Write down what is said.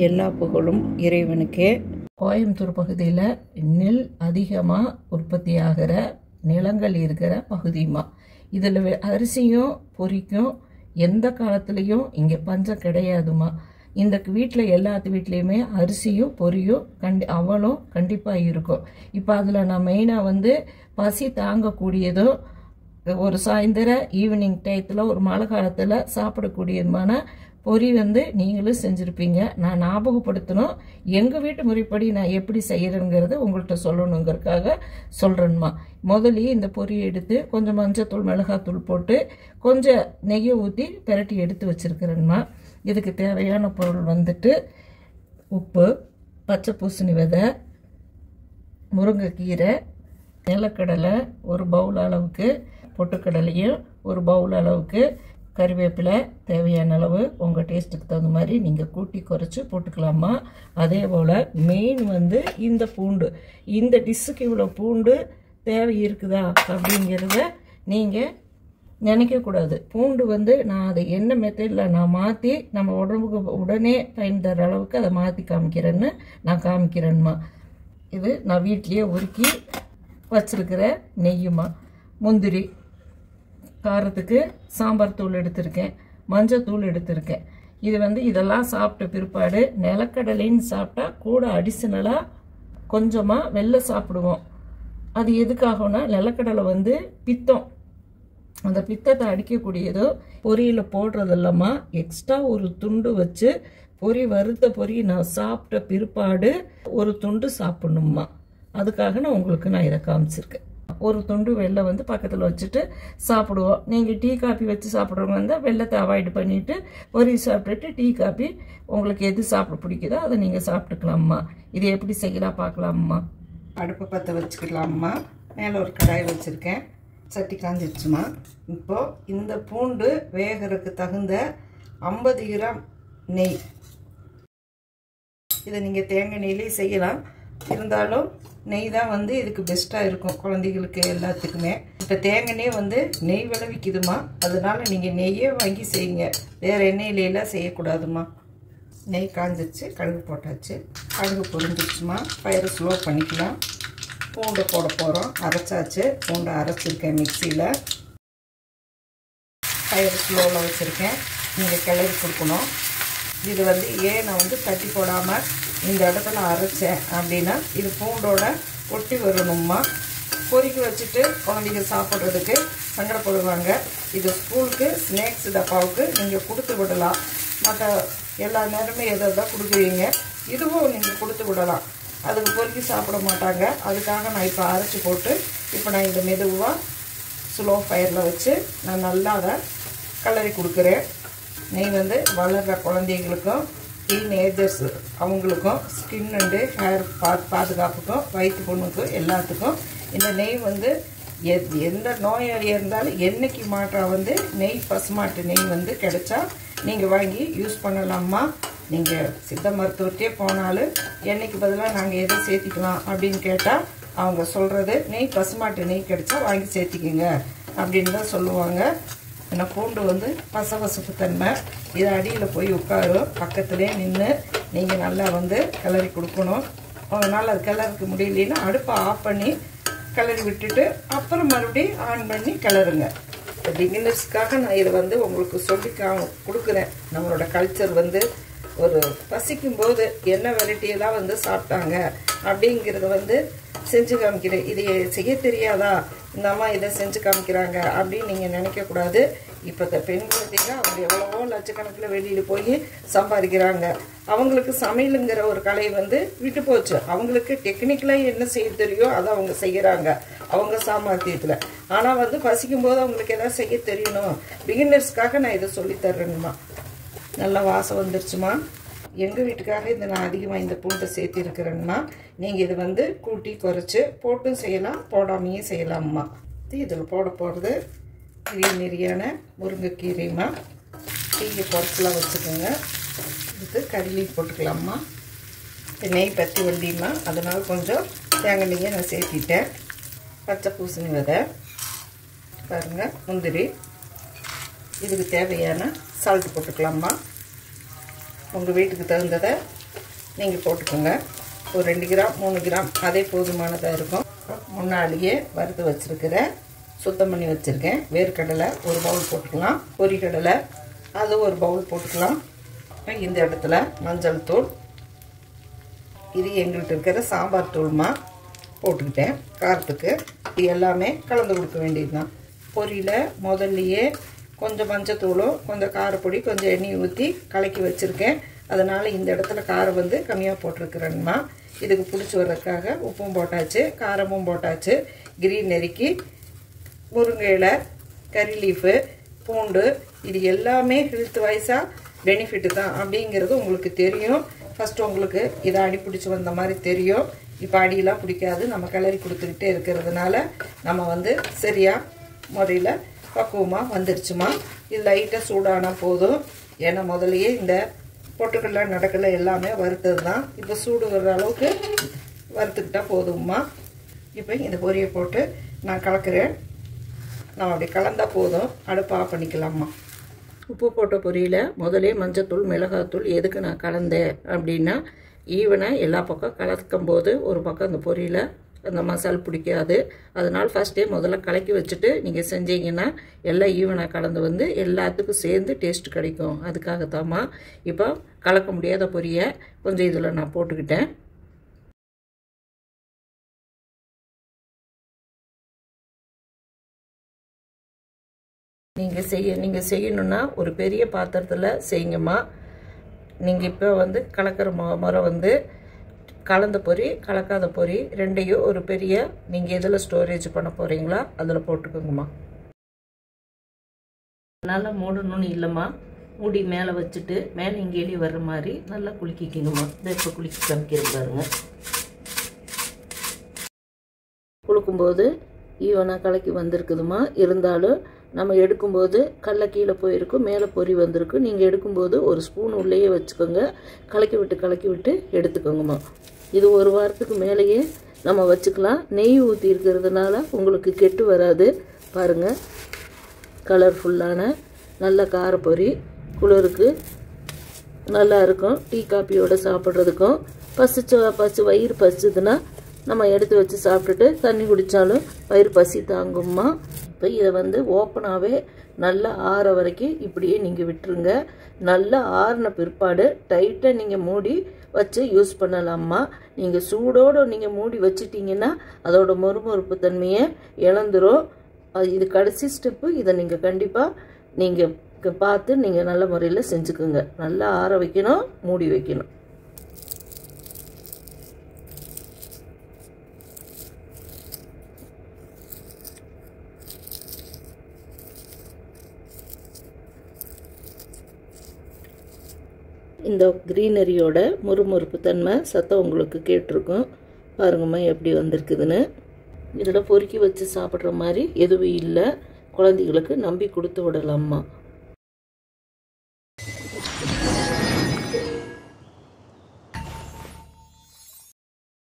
எல்லா புகழும் இறைவனுக்கே. கோயம்புத்தூர் பகுதியில் நெல் அதிகமாக உற்பத்தி ஆகிற நிலங்கள் இருக்கிற பகுதிமா. இதில் அரிசியும் பொரிக்கும் எந்த காலத்துலேயும் இங்கே பஞ்சம் கிடையாதுமா. இந்த வீட்டில் எல்லாத்து வீட்லேயுமே அரிசியும் பொரியும் அவளும் கண்டிப்பாக இருக்கும். இப்போ அதில் நான் மெயினாக பசி தாங்கக்கூடியதும் ஒரு சாயந்தர ஈவினிங் டயத்தில் ஒரு மழை காலத்தில் சாப்பிடக்கூடியதுமான பொரி நீங்களும் செஞ்சுருப்பீங்க. நான் ஞாபகப்படுத்தணும், எங்கள் வீட்டு முறைப்படி நான் எப்படி செய்கிறேங்கிறத உங்கள்கிட்ட சொல்லணுங்கிறதுக்காக சொல்கிறேன்மா. முதலே இந்த பொரியை எடுத்து கொஞ்சம் மஞ்சத்தூள் மிளகாத்தூள் போட்டு கொஞ்சம் நெய்யை ஊற்றி பெரட்டி எடுத்து வச்சுருக்கிறேன்மா. இதுக்கு தேவையான பொருள் உப்பு, பச்சை பூசணி விதை, முருங்கைக்கீரை, நிலக்கடலை ஒரு பவுல் அளவுக்கு, பொட்டுக்கடலையும் ஒரு பவுல் அளவுக்கு, கறிவேப்பிலை தேவையான அளவு உங்கள் டேஸ்ட்டுக்கு தகுந்த மாதிரி நீங்கள் கூட்டி குறைச்சி போட்டுக்கலாமா. அதே போல் மெயின் இந்த பூண்டு, இந்த டிஷ்ஷுக்கு இவ்வளோ பூண்டு தேவை இருக்குதா அப்படிங்கிறத நீங்கள் நினைக்கக்கூடாது. பூண்டு நான் அதை என்ன மெத்தடில் நான் மாற்றி நம்ம உடம்புக்கு உடனே பயன் தர அளவுக்கு அதை மாற்றி காமிக்கிறேன்னு நான் காமிக்கிறேன்மா. இது நான் வீட்லேயே உருக்கி வச்சுருக்கிற நெய்யுமா. முந்திரி காரத்துக்கு சாம்பார் தூள் எடுத்திருக்கேன், மஞ்சள் தூள் எடுத்திருக்கேன். இது இதெல்லாம் சாப்பிட்ட பிற்பாடு நிலக்கடலைன்னு சாப்பிட்டா கூட அடிஷ்னலாக கொஞ்சமாக வெள்ளை சாப்பிடுவோம். அது எதுக்காகனா நிலக்கடலை பித்தம், அந்த பித்தத்தை அடிக்கக்கூடியதோ பொரியில் போடுறது இல்லாமல் எக்ஸ்ட்ரா ஒரு துண்டு வச்சு வறுத்த பொரி நான் சாப்பிட்ட பிற்பாடு ஒரு துண்டு சாப்பிட்ணுமா. அதுக்காக நான் இதை காமிச்சிருக்கேன். ஒரு துண்டு வெள்ளை பக்கத்தில் வச்சுட்டு சாப்பிடுவோம். நீங்கள் டீ காஃபி வச்சு சாப்பிட்றவங்க வெள்ளத்தை அவாய்டு பண்ணிவிட்டு பொரி சாப்பிட்டுட்டு டீ காஃபி உங்களுக்கு எது சாப்பிட பிடிக்குதோ அதை நீங்கள் சாப்பிட்டுக்கலாம்மா. இது எப்படி செய்யலாம் பார்க்கலாம்மா. அடுப்பு பற்ற வச்சுக்கலாம்மா. மேலே ஒரு கடாய் வச்சுருக்கேன், சட்டி காஞ்சிடுச்சுமா. இப்போது இந்த பூண்டு வேகிறதுக்கு தகுந்த 50 கிராம் நெய், இதை நீங்கள் தேங்காய் நெய்லேயே செய்யலாம், இருந்தாலும் நெய் தான் இதுக்கு பெஸ்ட்டாக இருக்கும் குழந்தைகளுக்கு எல்லாத்துக்குமே. இப்போ தேங்காய் நெய் நெய் விளைவிக்குதுமா, அதனால நீங்கள் நெய்யே வாங்கி செய்யுங்க, வேறு எண்ணெயிலாம் செய்யக்கூடாதுமா. நெய் காஞ்சிச்சு, கடுகு போட்டாச்சு, கடுகு பொரிஞ்சிடுச்சுமா. ஃபயரை ஸ்லோ பண்ணிக்கலாம். பூண்டை போட போகிறோம், அரைச்சாச்சு, பூண்டை அரைச்சிருக்கேன் மிக்சியில். ஃபயர் ஸ்லோவில் வச்சுருக்கேன், நீங்கள் கிளறி கொடுக்கணும். இது ஏன் நான் தட்டி போடாமல் இந்த இடத்துல அரைச்சேன் அப்படின்னா இது பூண்டோட ஒட்டி வரணும்மா. பொரிக்க வச்சுட்டு குழந்தைங்க சாப்பிட்றதுக்கு சங்கடப்படுவாங்க. இது ஸ்கூலுக்கு ஸ்நாக்ஸ் டப்பாவுக்கு நீங்கள் கொடுத்து விடலாம். மற்ற எல்லா நேரமே எதை தான் கொடுக்குறீங்க, இதுவும் நீங்கள் கொடுத்து விடலாம். அதுக்கு பொறுக்கி சாப்பிட மாட்டாங்க. அதுக்காக நான் இப்போ அரைச்சி போட்டு இப்போ நான் இந்த மெதுவாக ஸ்லோ ஃபயரில் வச்சு நான் நல்லா அதை கலரி கொடுக்குறேன். நெய் வளர்கிற குழந்தைங்களுக்கும் டீனேஜர்ஸ் அவங்களுக்கும் ஸ்கின் அண்டு ஹேர் பாதுகாப்புக்கும் வயிற்று பொண்ணுக்கும் எல்லாத்துக்கும் இந்த நெய் எந்த நோயாளியாக இருந்தாலும் என்னைக்கு மாற்றா நெய் பசுமாட்டு நெய் கிடைச்சா நீங்கள் வாங்கி யூஸ் பண்ணலாமா. நீங்கள் சித்த மருத்துவத்தையே போனாலும் எண்ணெய்க்கு பதிலாக நாங்கள் எதை சேர்த்திக்கலாம் அப்படின்னு கேட்டால் அவங்க சொல்கிறது நெய் பசுமாட்டு நெய் கிடைச்சா வாங்கி சேர்த்திக்கிங்க அப்படின்னு தான் சொல்லுவாங்க. ஏன்னா பூண்டு பசபசப்பு தன்மை, இது அடியில் போய் உட்காரும். பக்கத்துலேயே நின்று நீங்கள் நல்லா கிளறி கொடுக்கணும். அதனால் அது கிளறக்கு முடியலன்னா அடுப்பை ஆஃப் பண்ணி கிளறி விட்டுட்டு அப்புறம் மறுபடியும் ஆன் பண்ணி கிளறுங்க. பிகினர்ஸ்க்காக நான் இதை உங்களுக்கு சொல்லி கொடுக்குறேன். நம்மளோட கல்ச்சர் ஒரு பசிக்கும்போது என்ன வெரைட்டியெல்லாம் சாப்பிட்டாங்க அப்படிங்கிறத செஞ்சு காமிக்கிறேன். இதை செய்ய தெரியாதா, இந்த அம்மா இதை செஞ்சு காமிக்கிறாங்க அப்படின்னு நீங்கள் நினைக்கக்கூடாது. இப்போ பெண் குழந்தைங்க அவங்க எவ்வளவோ லட்சக்கணக்கில் வெளியில் போய் சம்பாதிக்கிறாங்க. அவங்களுக்கு சமையலுங்கிற ஒரு கலை விட்டு போச்சு. அவங்களுக்கு டெக்னிக்கலாக என்ன செய்ய தெரியும் அதை அவங்க செய்கிறாங்க அவங்க சாமர்த்தியத்தில். ஆனால் பசிக்கும்போது அவங்களுக்கு எதாவது செய்ய தெரியணும். பிகினர்ஸ்க்காக நான் இதை சொல்லித்தர்றேங்கம்மா. நல்லா வாசம் வந்துருச்சுமா. எங்கள் வீட்டுக்காக இதை நான் அதிகமாக இந்த பூண்டை சேர்த்திருக்கிறேங்கம்மா. நீங்கள் இது கூட்டி குறைச்சி போட்டும் செய்யலாம், போடாமையும் செய்யலாம்மா. இதில் போட போகிறது நெறியான முருங்கைக்கீரைம்மா. தீயை குறைச்சலாம் வச்சுக்கோங்க. இதுக்கு கறிலி போட்டுக்கலாம்மா. நெய் பற்றி வண்டிம்மா, அதனால் கொஞ்சம் தேங்காய் நெய்யை நான் சேர்த்திட்டேன். பச்சை பூசணி விதை பாருங்கள், முந்திரி, இதுக்கு தேவையான சால்ட் போட்டுக்கலாம்மா. உங்கள் வீட்டுக்கு தகுந்ததை நீங்கள் போட்டுக்கோங்க. ஒரு 2 கிராம் 3 கிராம் அதே போதுமானதாக இருக்கும். முன்னாடியே வறுத்து வச்சுருக்கிறேன், சுத்தம் பண்ணி வச்சுருக்கேன் வேர்க்கடலை ஒரு பவுல் போட்டுக்கலாம். பொரிக்கடலை அது ஒரு பவுல் போட்டுக்கலாம். இந்த இடத்துல மஞ்சள் தூள், இது எங்கள்கிட்ட இருக்கிற சாம்பார் தூள்மா போட்டுக்கிட்டேன் காரத்துக்கு. இது எல்லாமே கலந்து கொடுக்க வேண்டியதுதான். பொரியில் முதல்லையே கொஞ்சம் மஞ்சத்தூளும் கொஞ்சம் காரப்பொடி கொஞ்சம் எண்ணெய் ஊற்றி கலக்கி வச்சுருக்கேன். அதனால் இந்த இடத்துல காரம் வந்து கம்மியாக போட்டிருக்கிறேன்மா. இதுக்கு பிடிச்சி வர்றதுக்காக உப்பும் போட்டாச்சு, காரமும் போட்டாச்சு. கிரீன் நெருக்கி, முருங்கை இலை, கறி லீஃபு, பூண்டு, இது எல்லாமே ஹெல்த் வைஸாக பெனிஃபிட்டு தான் அப்படிங்கிறது உங்களுக்கு தெரியும். ஃபஸ்ட்டு உங்களுக்கு இதை அடி பிடிச்சி வந்த மாதிரி தெரியும். இப்போ அடியெல்லாம் பிடிக்காது, நம்ம கிளறி கொடுத்துக்கிட்டே இருக்கிறதுனால நம்ம வந்து சரியாக முறையில் பக்குவமாக வந்துருச்சுமா. இது லைட்டாக சூடானால் போதும். ஏன்னா முதலையே இந்த பொட்டுக்கடலை நடக்கலை எல்லாமே வறுத்தது தான். இப்போ சூடு வர்ற அளவுக்கு வறுத்துக்கிட்டால் போதும்மா. இப்போ இந்த பொரியை போட்டு நான் கலக்கிறேன். நம்ம அப்படி கலந்தால் போதும், அடுப்பு ஆஃப் பண்ணிக்கலாம்மா. உப்பு போட்ட பொரியில் முதலே மஞ்சத்தூள் மிளகாத்தூள் எதுக்கு நான் கலந்தேன் அப்படின்னா, ஈவனாக எல்லா பக்கம் கலக்கும் போது ஒரு பக்கம் அந்த பொரியில் அந்த மசால் பிடிக்காது. அதனால் ஃபஸ்ட்டே முதல்ல கலக்கி வச்சுட்டு நீங்கள் செஞ்சீங்கன்னா எல்லாம் ஈவனாக கலந்து வந்து எல்லாத்துக்கும் சேர்ந்து டேஸ்ட் கிடைக்கும். அதுக்காகத்தாம்மா இப்போ கலக்க முடியாத பொரியை கொஞ்சம் இதில் நான் போட்டுக்கிட்டேன். நீங்கள் செய்யணுன்னா ஒரு பெரிய பாத்திரத்தில் செய்யுங்கம்மா. நீங்கள் இப்போ வந்து கலக்கிற முறை வந்து கலந்த பொரி கலக்காத பொரி ரெண்டையும் ஒரு பெரிய நீங்கள் எதில் ஸ்டோரேஜ் பண்ண போகிறீங்களா அதில் போட்டுக்கோங்கம்மா. நல்லா மூடணும்னு இல்லைம்மா, மூடி மேலே வச்சுட்டு மேலே இங்கே எலி வர்ற மாதிரி நல்லா குலுக்கிக்கணுமா. இதை இப்போ குலுக்கி காமிக்கிறது பாருங்க. குலுக்கும்போது ஈவனாக கலக்கி வந்திருக்குதுமா. இருந்தாலும் நம்ம எடுக்கும்போது கடலை கீழே போயிருக்கும், மேலே பொரி வந்திருக்கு. நீங்கள் எடுக்கும்போது ஒரு ஸ்பூன் உள்ளேயே வச்சுக்கோங்க, கலக்கி விட்டு எடுத்துக்கோங்கம்மா. இது ஒரு வாரத்துக்கு மேலேயே நம்ம வச்சுக்கலாம். நெய் ஊற்றி இருக்கிறதுனால உங்களுக்கு கெட்டு வராது. பாருங்கள், கலர்ஃபுல்லான நல்ல காரப்பொரி குளிருக்கு நல்லா இருக்கும். டீ காப்பியோடு சாப்பிட்றதுக்கும் வயிறு பசிச்சுதுன்னா நம்ம எடுத்து வச்சு சாப்பிட்டுட்டு தண்ணி குடித்தாலும் வயிறு பசி தாங்கும்மா. இப்போ இதை வந்து ஓப்பனாகவே நல்லா ஆற வரைக்கும் இப்படியே நீங்கள் விட்டுருங்க. நல்லா ஆறின பிற்பாடு டைட்டாக நீங்கள் மூடி வச்சு யூஸ் பண்ணலாம்மா. நீங்கள் சூடோடு நீங்கள் மூடி வச்சிட்டிங்கன்னா அதோட மொறுமொறுப்பு தன்மையை இழந்துரும். இது கடைசி ஸ்டெப்பு. இதை நீங்கள் கண்டிப்பாக நீங்கள் பார்த்து நீங்கள் நல்ல முறையில் செஞ்சுக்குங்க. நல்லா ஆற வைக்கணும், மூடி வைக்கணும். இந்த க்ரீனரியோட முறுமுறுப்பு தன்மை சத்தம் உங்களுக்கு கேட்டிருக்கும். பாருங்கம்மா எப்படி வந்திருக்குதுன்னு. இதில் பொறுக்கி வச்சு சாப்பிட்ற மாதிரி எதுவும் இல்லை. குழந்தைகளுக்கு நம்பி கொடுத்து விடலாம்மா.